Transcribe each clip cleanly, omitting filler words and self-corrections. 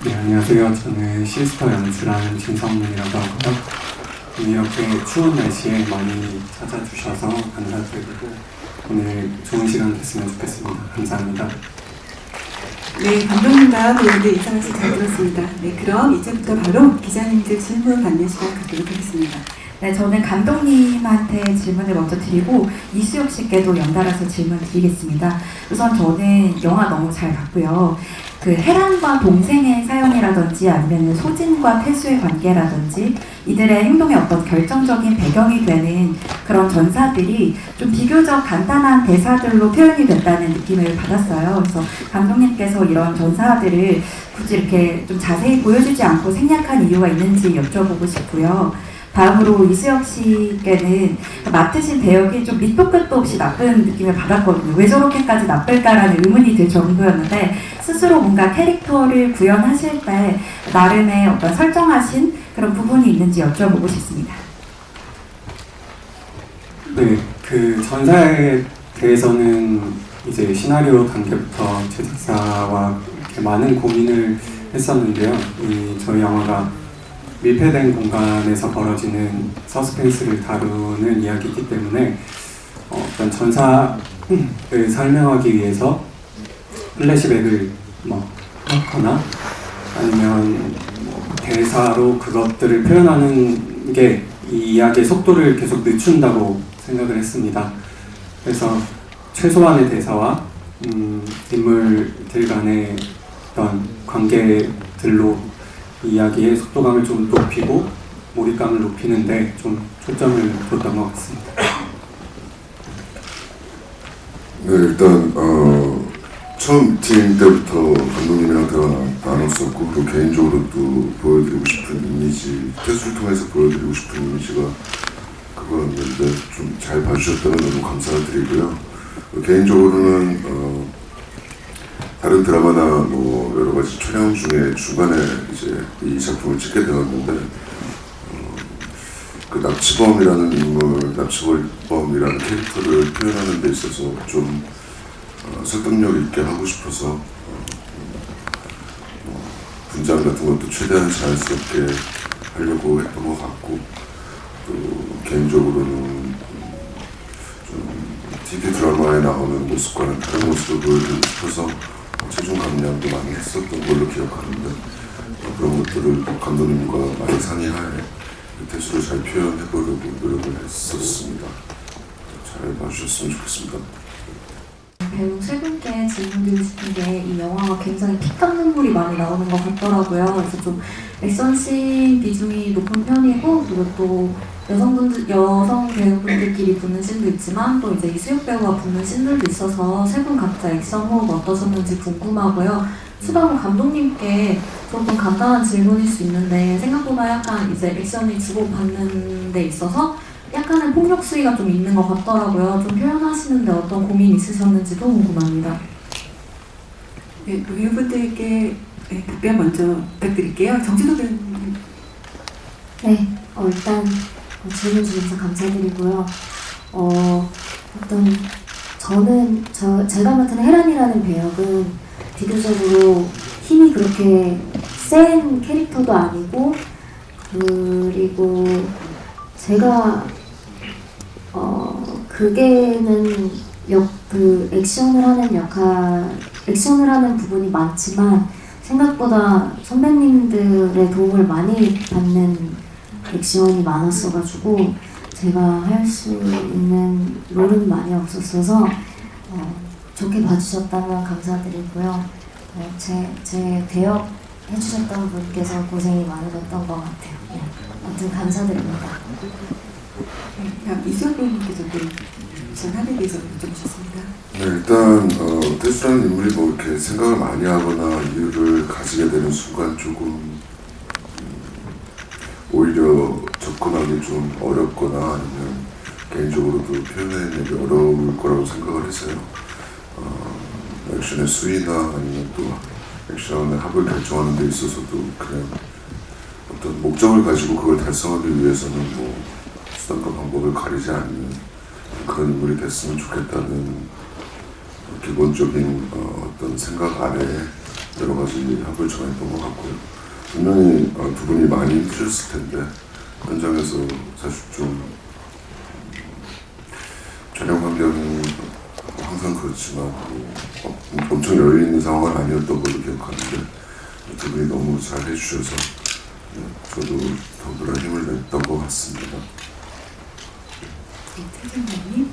네, 안녕하세요. 저는 시스터 연출하는 진성문이라고 하고요. 이렇게 추운 날씨에 많이 찾아주셔서 감사드리고 오늘 좋은 시간 됐으면 좋겠습니다. 감사합니다. 네, 감독님과 배우들 인사말씀 잘 들었습니다. 네, 그럼 이제부터 바로 기자님들 질문 받는 시간 갖도록 하겠습니다. 네, 저는 감독님한테 질문을 먼저 드리고 이수혁 씨께도 연달아서 질문 드리겠습니다. 우선 저는 영화 너무 잘 봤고요. 그 해란과 동생의 사연이라든지 아니면 소진과 태수의 관계라든지 이들의 행동에 어떤 결정적인 배경이 되는 그런 전사들이 좀 비교적 간단한 대사들로 표현이 됐다는 느낌을 받았어요. 그래서 감독님께서 이런 전사들을 굳이 이렇게 좀 자세히 보여주지 않고 생략한 이유가 있는지 여쭤보고 싶고요. 다음으로 이수혁 씨께는 맡으신 배역이 좀 밑도 끝도 없이 나쁜 느낌을 받았거든요. 왜 저렇게까지 나쁠까라는 의문이 들 정도였는데 스스로 뭔가 캐릭터를 구현하실 때 나름의 어떤 설정하신 그런 부분이 있는지 여쭤보고 싶습니다. 네, 그 전사에 대해서는 이제 시나리오 단계부터 제작사와 이렇게 많은 고민을 했었는데요. 저희 영화가 밀폐된 공간에서 벌어지는 서스펜스를 다루는 이야기이기 때문에 어떤 전사를 설명하기 위해서 플래시백을 하거나 아니면 대사로 그것들을 표현하는 게 이 이야기의 속도를 계속 늦춘다고 생각을 했습니다. 그래서 최소한의 대사와 인물들 간의 어떤 관계들로 이 이야기의 속도감을 좀 높이고 몰입감을 높이는데 좀 초점을 뒀던 것 같습니다. 네, 일단 처음 미팅 때부터 감독님이랑 대화 나눴었고 또 개인적으로 또 보여드리고 싶은 이미지, 태수를 통해서 보여드리고 싶은 이미지가 그거였는데 좀 잘 봐주셨다면 너무 감사드리고요. 개인적으로는 다른 드라마나 뭐 여러 가지 촬영 중에 중간에 이제 이 작품을 찍게 되었는데 그 납치범이라는 인물, 납치범이라는 캐릭터를 표현하는 데 있어서 좀 설득력 있게 하고 싶어서 분장 같은 것도 최대한 자연스럽게 하려고 했던 것 같고 또 개인적으로는 좀 TV 드라마에 나오는 모습과는 다른 모습을 보여드리고 싶어서 체중 감량도 많이 했었던 걸로 기억하는데 그런 것들을 감독님과 많이 상의하에 태수를 잘 표현해보려고 노력을 했었습니다. 잘 봐주셨으면 좋겠습니다. 배우 세 분께 질문드리고 싶은 게 이 영화가 굉장히 피땀 눈물이 많이 나오는 것 같더라고요. 그래서 좀 액션씬 비중이 높은 편이고 그리고 또 여성 배우분들끼리 붙는 씬도 있지만 또 이제 이수혁 배우와 붙는 씬들도 있어서 세 분 각자 액션 호흡 어떠셨는지 궁금하고요. 추가로 감독님께 조금 간단한 질문일 수 있는데 생각보다 약간 이제 액션이 주고받는 데 있어서 약간의 폭력 수위가 좀 있는 것 같더라고요. 좀 표현하시는데 어떤 고민 있으셨는지도 궁금합니다. 네, 배우분들께 답변 먼저 부탁드릴게요. 정진호 배우님. 네, 일단 질문 주셔서 감사드리고요. 제가 맡은 헤란이라는 배역은 비교적으로 힘이 그렇게 센 캐릭터도 아니고 그리고 제가 극에는 액션을 하는 부분이 많지만 생각보다 선배님들의 도움을 많이 받는 액션이 많았어가지고 제가 할 수 있는 롤은 많이 없었어서 좋게 봐주셨다면 감사드리고요. 제 배역 해주셨던 분께서 고생이 많으셨던 것 같아요. 네. 아무튼 감사드립니다. 네, 다음 이수혁 배우님께서도 전함에 대해서 여쭤보셨습니다. 네, 일단 태수라는 인물이 뭐 이렇게 생각을 많이 하거나 이유를 가지게 되는 순간 조금 오히려 접근하기 좀 어렵거나 아니면 개인적으로도 표현해내기 어려울 거라고 생각을 해서요. 액션의 수위나 아니면 또 액션의 합을 결정하는 데 있어서도 그냥 어떤 목적을 가지고 그걸 달성하기 위해서는 뭐 수단과 방법을 가리지 않는 그런 인물이 됐으면 좋겠다는 기본적인 어떤 생각 아래에 여러 가지 합을 정했던 것 같고요. 분명히 두 분이 많이 힘드셨을 텐데 현장에서 사실 좀 촬영 환경이 항상 그렇지만 엄청 여유있는 상황은 아니었던 걸로 기억하는데 두 분이 너무 잘 해주셔서 저도 더불어 힘을 냈던 것 같습니다. 최정님.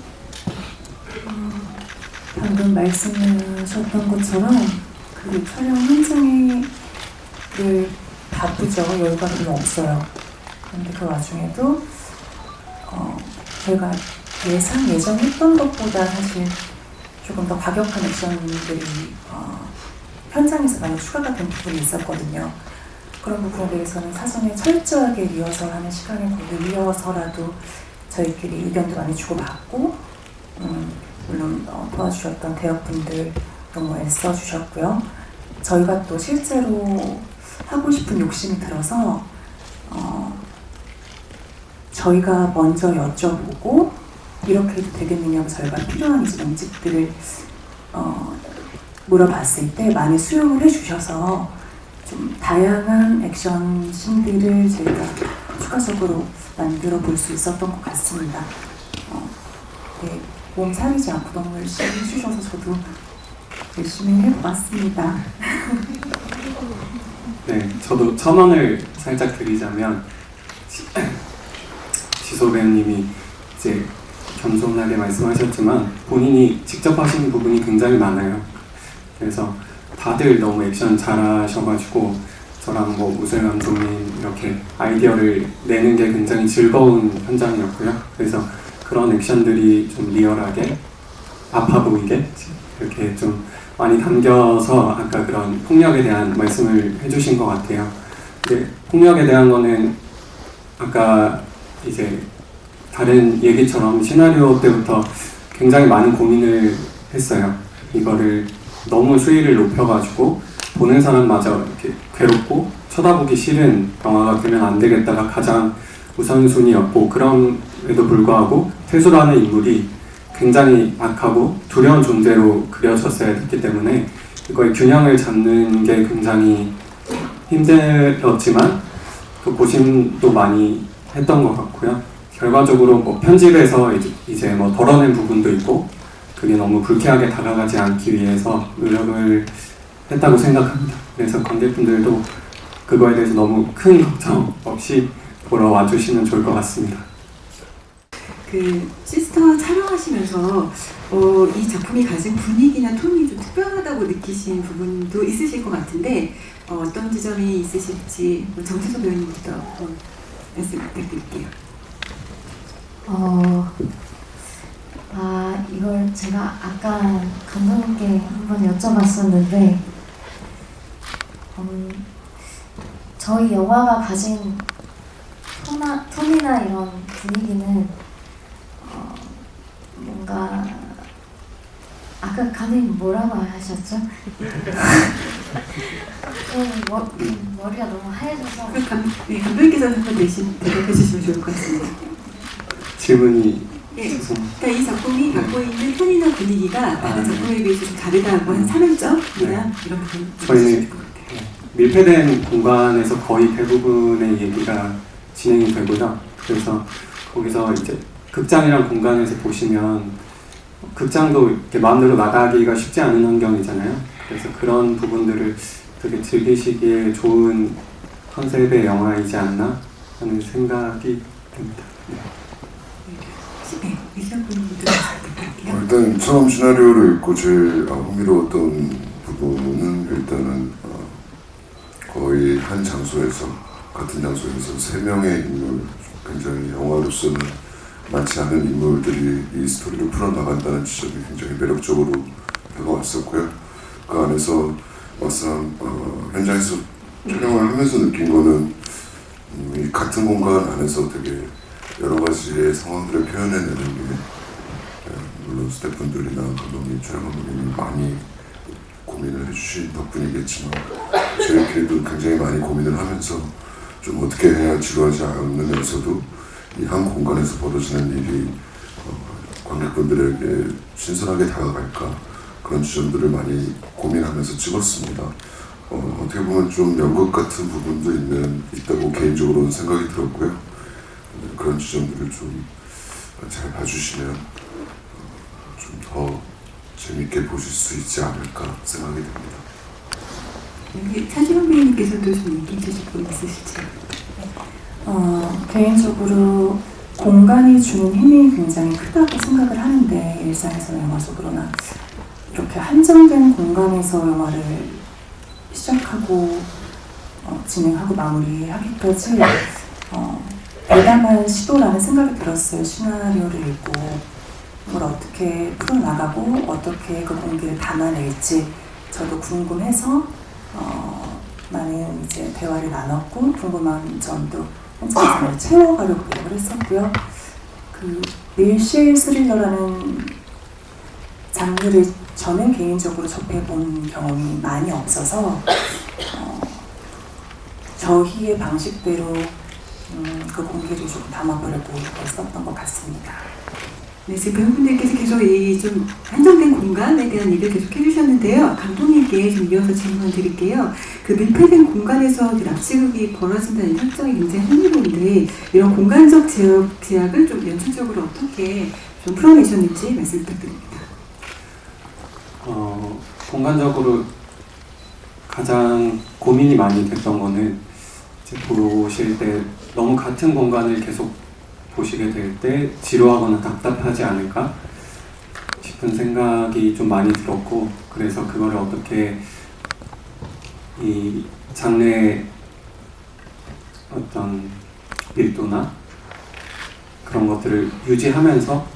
방금 말씀하셨던 것처럼 그 촬영 현장에 늘 바쁘죠. 여유가 별로 없어요. 그런데 그 와중에도 저희가 예상했던 것보다 사실 조금 더 과격한 액션들이 현장에서 많이 추가가 된 부분이 있었거든요. 그런 부분에 대해서는 사전에 철저하게 리허설하는 시간을 걸리어서라도 저희끼리 의견도 많이 주고받고 물론 도와주셨던 대역분들 너무 애써주셨고요. 저희가 또 실제로 하고 싶은 욕심이 들어서 저희가 먼저 여쭤보고 이렇게 해도 되겠느냐고 저희가 필요한 이제 문직들을 물어봤을 때 많이 수용을 해주셔서 좀 다양한 액션 씬들을 저희가 추가적으로 만들어 볼 수 있었던 것 같습니다. 네, 몸 사리지 않고 너무 열심히 해주셔서 저도 열심히 해보았습니다. 네, 저도 첨언을 살짝 드리자면 지소 배우님이 이제 겸손하게 말씀하셨지만 본인이 직접 하시는 부분이 굉장히 많아요. 그래서 다들 너무 액션 잘하셔가지고 저랑 뭐 우슬 감독님 이렇게 아이디어를 내는 게 굉장히 즐거운 현장이었고요. 그래서 그런 액션들이 좀 리얼하게 아파 보이게 이렇게 좀 많이 담겨서 아까 그런 폭력에 대한 말씀을 해주신 것 같아요. 근데 폭력에 대한 거는 아까 이제 다른 얘기처럼 시나리오 때부터 굉장히 많은 고민을 했어요. 이거를 너무 수위를 높여가지고 보는 사람마저 이렇게 괴롭고 쳐다보기 싫은 영화가 되면 안 되겠다가 가장 우선순위였고, 그럼에도 불구하고 퇴소라는 인물이 굉장히 악하고 두려운 존재로 그려졌어야 됐기 때문에 이거의 균형을 잡는 게 굉장히 힘들었지만 또 고심도 많이 했던 것 같고요. 결과적으로 뭐 편집에서 이제 뭐 덜어낸 부분도 있고 그게 너무 불쾌하게 다가가지 않기 위해서 노력을 했다고 생각합니다. 그래서 관객분들도 그거에 대해서 너무 큰 걱정 없이 보러 와주시면 좋을 것 같습니다. 그 시스터 촬영하시면서 이 작품이 가진 분위기나 톤이 좀 특별하다고 느끼신 부분도 있으실 것 같은데 어떤 지점이 있으실지 정지소 배우님부터 말씀 부탁드릴게요. 이걸 제가 아까 감독님께 한번 여쭤봤었는데 저희 영화가 가진 톤이나 이런 분위기는 뭔가 아까 감독님 뭐라고 하셨죠? 머리가 너무 하얘져서 감독님께서 한번 대신 대답해 주시면 좋을 것 같습니다. 질문이 네, 그러니까 이 작품이 갖고 있는 톤이나 분위기가 다른 작품에 비해서 좀 다르다고 한 3연점이나 이런 부분 저희는 밀폐된 공간에서 거의 대부분의 얘기가 진행이 되고요. 그래서 거기서 이제 극장이란 공간에서 보시면 극장도 이렇게 마음대로 나가기가 쉽지 않은 환경이잖아요. 그래서 그런 부분들을 되게 즐기시기에 좋은 컨셉의 영화이지 않나 하는 생각이 듭니다. 일단 처음 시나리오를 읽고 제일 흥미로웠던 부분은 일단은 거의 한 장소에서 같은 장소에서 세 명의 인물, 굉장히 영화로서는 많지 않은 인물들이 이 스토리를 풀어나간다는 지점이 굉장히 매력적으로 다가왔었고요. 그 안에서 막상 현장에서 촬영을 하면서 느낀 거는 이 같은 공간 안에서 되게 여러 가지의 상황들을 표현해내는 게 물론 스태프분들이나 감독님, 촬영 감독님이 많이 고민을 해주신 덕분이겠지만 저희끼리도 굉장히 많이 고민을 하면서 좀 어떻게 해야 지루하지 않으면서도 이 한 공간에서 벌어지는 일이 관객분들에게 신선하게 다가갈까 그런 지점들을 많이 고민하면서 찍었습니다. 어떻게 보면 좀 연극 같은 부분도 있다고 개인적으로는 생각이 들었고요. 그런 지점들을 좀 잘 봐주시면 좀 더 재밌게 보실 수 있지 않을까 생각이 듭니다. 여기 차지원 배우님께서도 좀 얘기 주실 분 있으시죠? 개인적으로 공간이 주는 힘이 굉장히 크다고 생각을 하는데 일상에서 영화 속으로나 이렇게 한정된 공간에서 영화를 시작하고 진행하고 마무리하기까지 대담한 시도라는 생각이 들었어요. 시나리오를 읽고 그걸 어떻게 풀어나가고 어떻게 그 공기를 담아낼지 저도 궁금해서 많은 이제 대화를 나눴고 궁금한 점도 현장에서 채워가려고 노력을 했었고요. 그 밀실 스릴러라는 장르를 저는 개인적으로 접해본 경험이 많이 없어서 저희의 방식대로 그 공기를 좀 담아보려고 했었던 것 같습니다. 네, 지금 배우분들께서 계속 이 좀 한정된 공간에 대한 얘기를 계속 해주셨는데요. 감독님께 좀 이어서 질문을 드릴게요. 그 밀폐된 공간에서 그 납치극이 벌어진다는 설정이 굉장히 흥미로운데 이런 공간적 제약을 좀 연출적으로 어떻게 좀 풀어내셨는지 말씀 부탁드립니다. 공간적으로 가장 고민이 많이 됐던 거는 이제 보실 때 너무 같은 공간을 계속 보시게 될 때 지루하거나 답답하지 않을까 싶은 생각이 좀 많이 들었고, 그래서 그거를 어떻게 이 장르의 어떤 밀도나 그런 것들을 유지하면서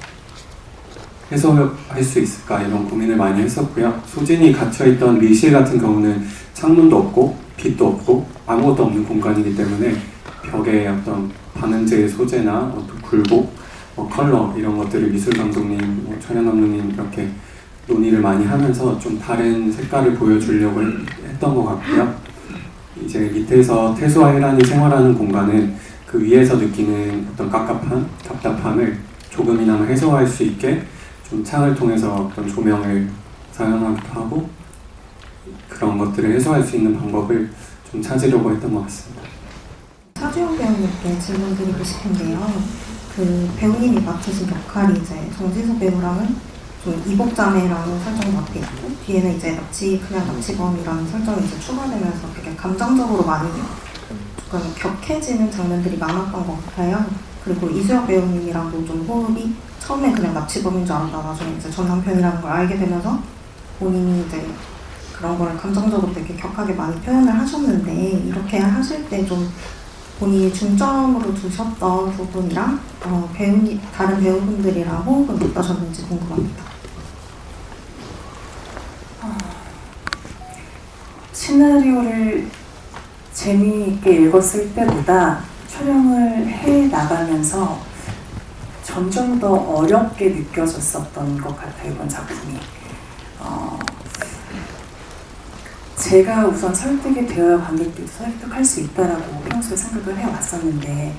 해소할 수 있을까 이런 고민을 많이 했었고요. 소진이 갇혀있던 밀실 같은 경우는 창문도 없고 빛도 없고 아무것도 없는 공간이기 때문에 벽에 어떤 반음재의 소재나 어떤 굴곡, 컬러 이런 것들을 미술 감독님, 촬영 감독님 이렇게 논의를 많이 하면서 좀 다른 색깔을 보여주려고 했던 것 같고요. 이제 밑에서 태수와 혜란이 생활하는 공간은 그 위에서 느끼는 어떤 깝깝함, 답답함을 조금이나마 해소할 수 있게 좀 창을 통해서 어떤 조명을 사용하기도 하고 그런 것들을 해소할 수 있는 방법을 좀 찾으려고 했던 것 같습니다. 차주영 배우님께 질문 드리고 싶은데요. 그 배우님이 맡으신 역할이 이제 정진석 배우랑은 좀 이복자매라는 설정이 앞에 있고 뒤에는 이제 그냥 납치범이라는 설정이 이제 추가되면서 되게 감정적으로 많이 조금 격해지는 장면들이 많았던 것 같아요. 그리고 이수혁 배우님이랑도 좀 호흡이 처음에 그냥 납치범인 줄 알았다 나중에 이제 전 남편이라는 걸 알게 되면서 본인이 이제 그런 걸 감정적으로 되게 격하게 많이 표현을 하셨는데 이렇게 하실 때 좀 본인이 중점으로 두셨던 부분이랑 다른 배우분들이랑 호흡은 어떠셨는지 궁금합니다. 시나리오를 재미있게 읽었을 때보다 촬영을 해 나가면서 점점 더 어렵게 느껴졌었던 것 같아요, 이번 작품이. 제가 우선 설득이 되어야 관객들도 설득할 수 있다라고 평소에 생각을 해왔었는데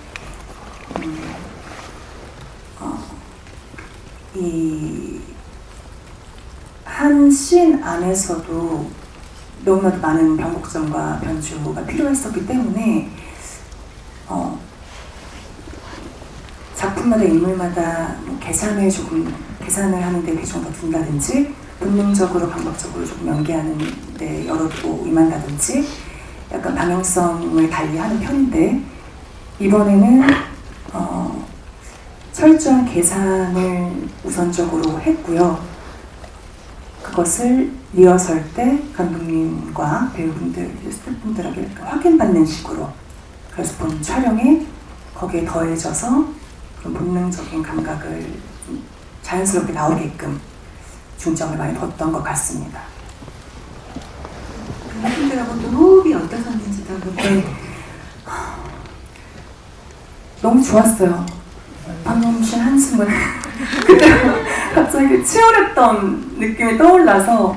이 한 씬 안에서도 너무나도 많은 변곡점과 변주가 필요했었기 때문에 작품마다 인물마다 계산을 하는데 비중을 더 둔다든지 본능적으로 감각적으로 조금 연기하는 데 여러두고 임한다든지 약간 방향성을 달리하는 편인데 이번에는 철저한 계산을 우선적으로 했고요. 그것을 리허설 때 감독님과 배우분들, 스태프분들에게 확인받는 식으로 그래서 본 촬영에 거기에 더해져서 그런 본능적인 감각을 자연스럽게 나오게끔 중점을 많이 뒀던 것 같습니다. 배우분들하고 또 호흡이 어떠셨는지도 한번 너무 좋았어요. 방금 쉰 한숨을 그때 갑자기 치열했던 느낌이 떠올라서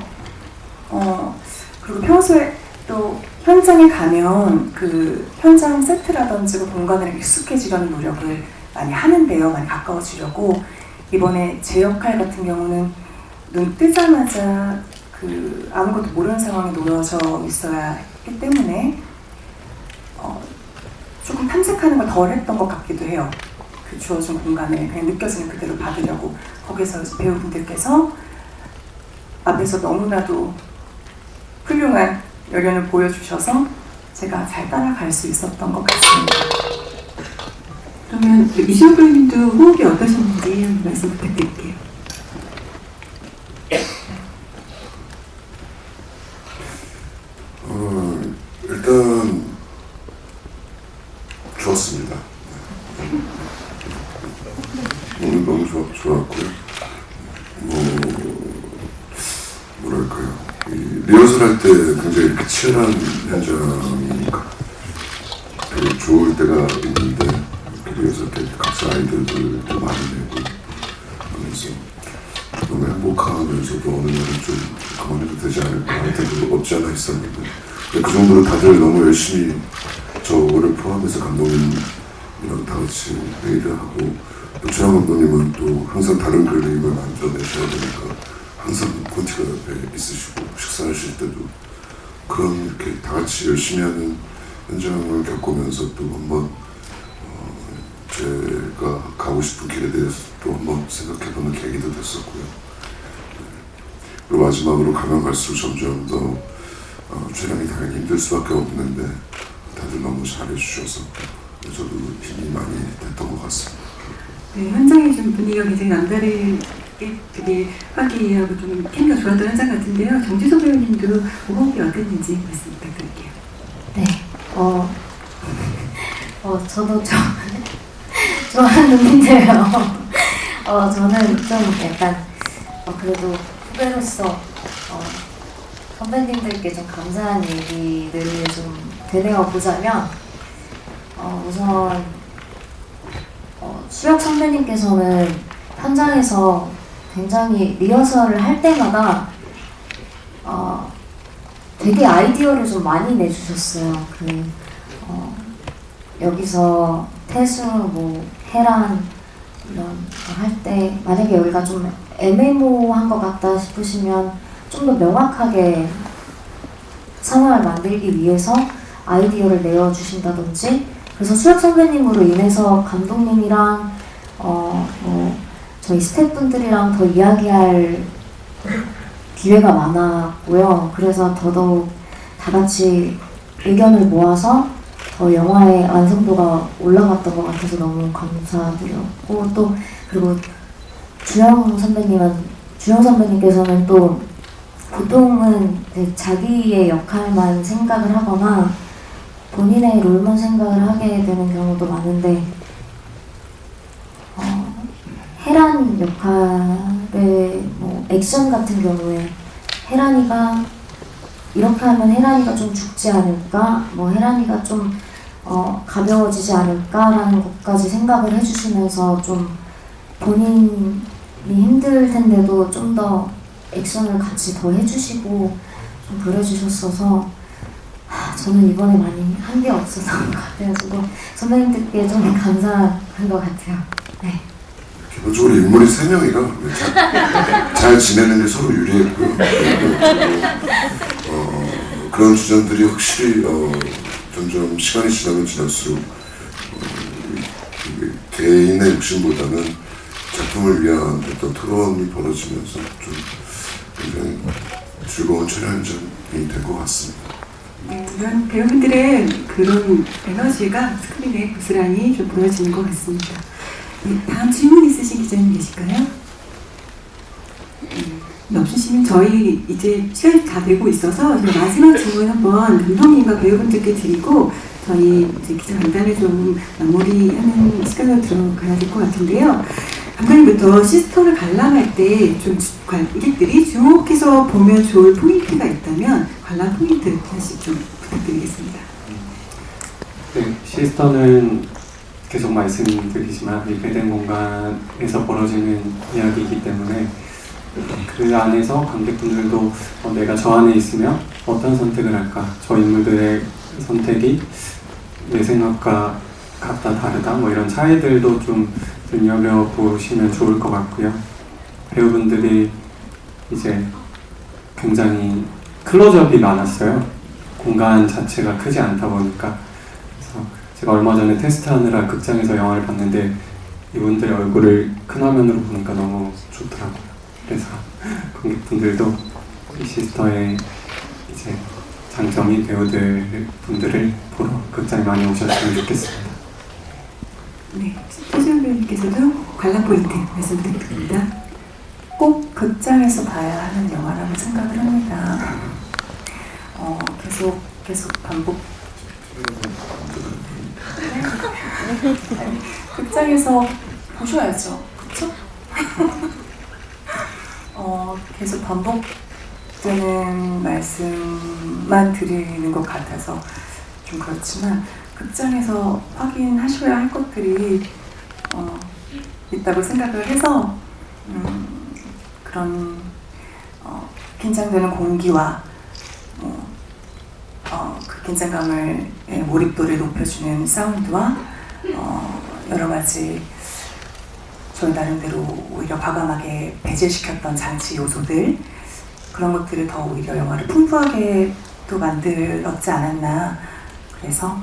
그리고 평소에 또 현장에 가면 그 현장 세트라든지 그 공간에 익숙해지려는 노력을 많이 하는데요. 많이 가까워지려고 이번에 제 역할 같은 경우는 눈 뜨자마자 그 아무것도 모르는 상황에 놓여져 있어야 했기 때문에 조금 탐색하는 걸 덜 했던 것 같기도 해요. 그 주어진 공간을 그냥 느껴지는 그대로 받으려고. 거기서 배우분들께서 앞에서 너무나도 훌륭한 열연을 보여주셔서 제가 잘 따라갈 수 있었던 것 같습니다. 그러면 이시호 배우님도 호흡이 어떠셨는지 한번 말씀 부탁드릴게요. 일단 좋았습니다. 오늘 너무 좋았고요. 뭐랄까요. 이 리허설 할 때 굉장히 이렇게 치열한 현장이니까 되게 좋을 때가 있는데 이렇게 리허설 때 각자 아이디어들도 많이 내고 하면서 너무 행복하면서도 어느 날은 좀 그만해도 되지 않을까 할 때도 없지 않아 있었는데 그 정도로 다들 너무 열심히 저를 포함해서 감독님이랑 다 같이 회의를 하고 또 최양 감독님은 또 항상 다른 그림을 만들어내셔야 되니까 항상 콘티가 옆에 있으시고 식사하실 때도 그런 이렇게 다 같이 열심히 하는 현장을 겪으면서 또 한번 제가 가고 싶은 길에 대해서 또 한번 생각해보는 계기도 됐었고요. 그리고 마지막으로 가면 갈수록 점점 더 촬영이 당연히 힘들 수밖에 없는데 다들 너무 잘해주셔서 저도 힘이 많이 됐던 것 같습니다. 네, 현장의 좀 분위기가 굉장히 남다르게 되게 화기애애하고 좀 케미가 좋았던 현장 같은데요. 정지석 배우님도 호흡이 어땠는지 말씀 부탁드릴게요. 네. 저도 좀 좋아하는 힘들어요. 저는 좀 약간 그래도 후배로서 선배님들께 좀 감사한 얘기들을 좀 되뇌어 보자면 우선 수혁 선배님께서는 현장에서 굉장히 리허설을 할 때마다 되게 아이디어를 좀 많이 내주셨어요. 여기서 태수, 해란 이런 거 할 때 만약에 여기가 좀 애매모호한 것 같다 싶으시면 좀 더 명확하게 상황을 만들기 위해서 아이디어를 내어주신다든지 그래서 수혁 선배님으로 인해서 감독님이랑 저희 스태프분들이랑 더 이야기할 기회가 많았고요. 그래서 더더욱 다 같이 의견을 모아서 더 영화의 완성도가 올라갔던 것 같아서 너무 감사드렸고 또 그리고 주영 선배님께서는 또 보통은 자기의 역할만 생각을 하거나 본인의 롤만 생각을 하게 되는 경우도 많은데 헤란 역할의 액션 같은 경우에 헤란이가 이렇게 하면 헤란이가 좀 죽지 않을까? 헤란이가 좀 가벼워지지 않을까라는 것까지 생각을 해주시면서 좀 본인이 힘들 텐데도 좀 더 액션을 같이 더 해주시고 좀 그려주셨어서 저는 이번에 많이 한 게 없어서 같아가지고 선배님들께 좀 감사한 것 같아요. 네. 기본적으로 인물이 3명이라 잘 지내는 게 서로 유리했고요. 그런 주전들이 확실히 점점 시간이 지나면 지날수록 개인의 욕심보다는 작품을 위한 어떤 토론이 벌어지면서 좀 굉장히 즐거운 촬영 현장이 된 것 같습니다. 네, 이런 배우분들의 그런 에너지가 스크린에 고스란히 좀 보여지는 것 같습니다. 네, 다음 질문 있으신 기자님 계실까요? 없으시면 저희 이제 시간이 다 되고 있어서 마지막 질문 한번 감독님과 배우분들께 드리고 저희 이제 기자 간단히 좀 마무리하는 시간으로 들어가야 될 것 같은데요. 감독님부터 시스터를 관람할 때 좀 관객들이 주목해서 보면 좋을 포인트가 있다면 관람 포인트 하나씩 좀 부탁드리겠습니다. 네, 시스터는 계속 말씀드리지만 밀폐된 공간에서 벌어지는 이야기이기 때문에 그 안에서 관객분들도 내가 저 안에 있으면 어떤 선택을 할까? 저 인물들의 선택이 내 생각과 같다 다르다 이런 차이들도 좀 눈여겨보시면 좋을 것 같고요. 배우분들이 이제 굉장히 클로즈업이 많았어요. 공간 자체가 크지 않다 보니까 그래서 제가 얼마 전에 테스트하느라 극장에서 영화를 봤는데 이분들 얼굴을 큰 화면으로 보니까 너무 좋더라고요. 그래서 관객분들도 이 시스터의 이제 장점인 분들을 보러 극장에 많이 오셨으면 좋겠습니다. 네, 태준 배우님께서도 관람 포인트 말씀 부탁드립니다. 꼭 극장에서 봐야 하는 영화라고 생각을 합니다. 계속 반복. 극장에서 보셔야죠. 그렇죠? 계속 반복되는 말씀만 드리는 것 같아서 좀 그렇지만 극장에서 확인하셔야 할 것들이 있다고 생각을 해서 그런 긴장되는 공기와 그 긴장감을 몰입도를 높여주는 사운드와 여러 가지 저희 나름대로 오히려 과감하게 배제시켰던 장치 요소들 그런 것들을 더 오히려 영화를 풍부하게 또 만들었지 않았나. 그래서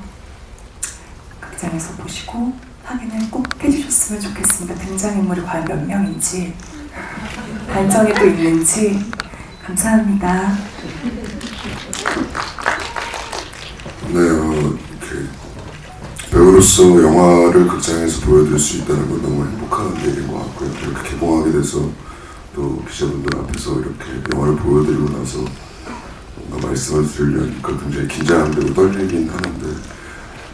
극장에서 보시고 확인을 꼭 해주셨으면 좋겠습니다. 등장인물이 과연 몇 명인지 반전이 또 있는지. 감사합니다. 네, 이렇게 배우로서 영화를 극장에서 보여드릴 수 있다는 건 너무 행복한 일인 것 같고요. 이렇게 개봉하게 돼서 또 기자분들 앞에서 이렇게 영화를 보여드리고 나서 뭔가 말씀을 드리려니까 굉장히 긴장되고 떨리긴 하는데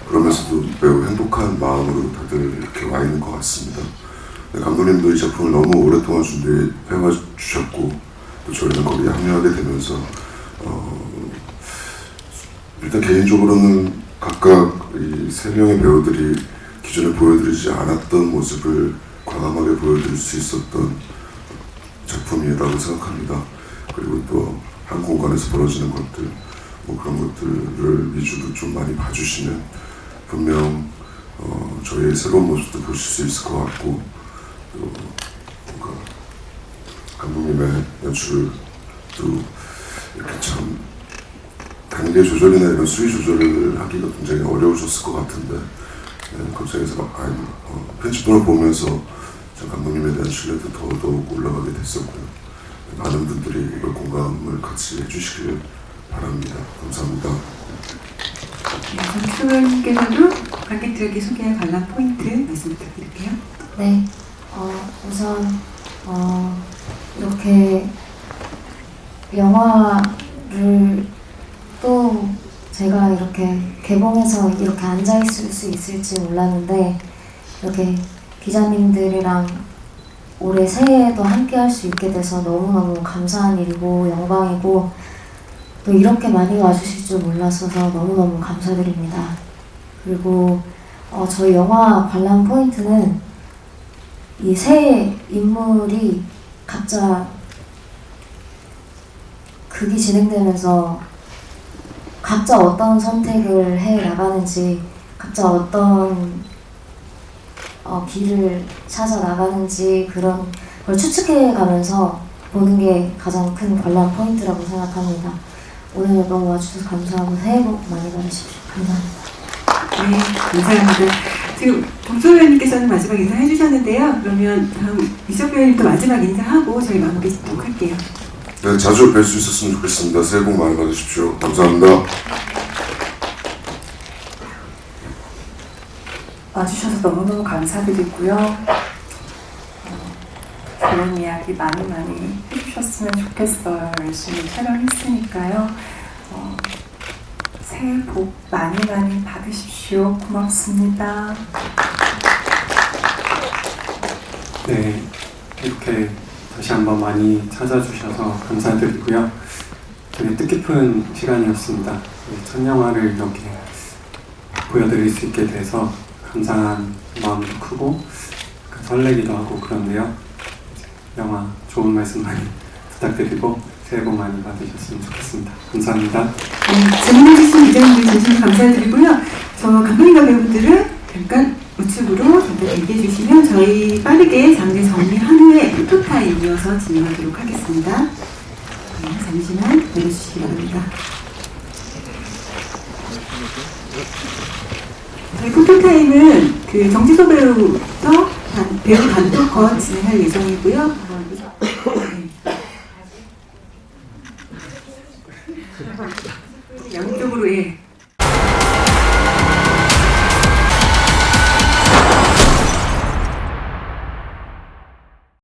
그러면서도 매우 행복한 마음으로 다들 이렇게 와 있는 것 같습니다. 네, 감독님도 이 작품을 너무 오랫동안 준비해 주셨고 또 저희는 거기에 합류하게 되면서 일단 개인적으로는 각각 이 세 명의 배우들이 기존에 보여드리지 않았던 모습을 과감하게 보여드릴 수 있었던 작품이라고 생각합니다. 그리고 또 한 공간에서 벌어지는 것들, 뭐 그런 것들을 위주로 좀 많이 봐주시면 분명 저희의 새로운 모습도 보실 수 있을 것 같고 또 뭔가 감독님의 연출도 이렇게 참 단계 조절이나 이런 수위 조절을 하기가 굉장히 어려우셨을 것 같은데 극장에서 편집본을 보면서 참 감독님에 대한 신뢰도 더더욱 올라가게 됐었고요. 많은 분들이 이걸 공감을 같이 해주시길 바랍니다. 감사합니다. 정수님께서도 관객들에게 소개할 관람 포인트 말씀 부탁드릴게요. 네, 우선 이렇게 영화를 또 제가 이렇게 개봉해서 이렇게 앉아있을 수 있을지 몰랐는데 이렇게 기자님들이랑 올해 새해에도 함께 할 수 있게 돼서 너무너무 감사한 일이고 영광이고 또 이렇게 많이 와주실 줄 몰라서 너무너무 감사드립니다. 그리고 저희 영화 관람 포인트는 이 세 인물이 각자 극이 진행되면서 각자 어떤 선택을 해 나가는지 각자 어떤 길을 찾아 나가는지 그런 걸 추측해 가면서 보는 게 가장 큰 관람 포인트라고 생각합니다. 오늘 너무 와주셔서 감사하고 새해 복 많이 받으십시오. 감사합니다. 네, 감사합니다. 지금 동서 배우님께서는 마지막 인사 해주셨는데요. 그러면 다음 이석 배우님도 마지막 인사하고 저희 마무리 짓도록 할게요. 네, 자주 뵐 수 있었으면 좋겠습니다. 새해 복 많이 받으십시오. 감사합니다. 와주셔서 너무너무 감사드리고요. 좋은 이야기 많이 해주셨으면 좋겠어요. 열심히 촬영했으니까요. 새해 복 많이 받으십시오. 고맙습니다. 네, 이렇게 다시 한번 많이 찾아주셔서 감사드리고요. 되게 뜻깊은 시간이었습니다. 첫 영화를 이렇게 보여드릴 수 있게 돼서 감사한 마음도 크고 설레기도 하고 그런데요. 영화 좋은 말씀 많이 부탁드리고 새해 복 많이 받으셨으면 좋겠습니다. 감사합니다. 네, 질문해주신 기자님들 진심으로 감사드리고요. 저 감독님과 배우분들은 잠깐 우측으로 잠깐 대기해주시면 저희 빠르게 장르 정리한 후에 포토타임 이어서 진행하도록 하겠습니다. 네, 잠시만 내려주시기 바랍니다. 저희 포토타임은 그 정지소 배우부터 배우 감독권 진행할 예정이고요. 양쪽으로 예.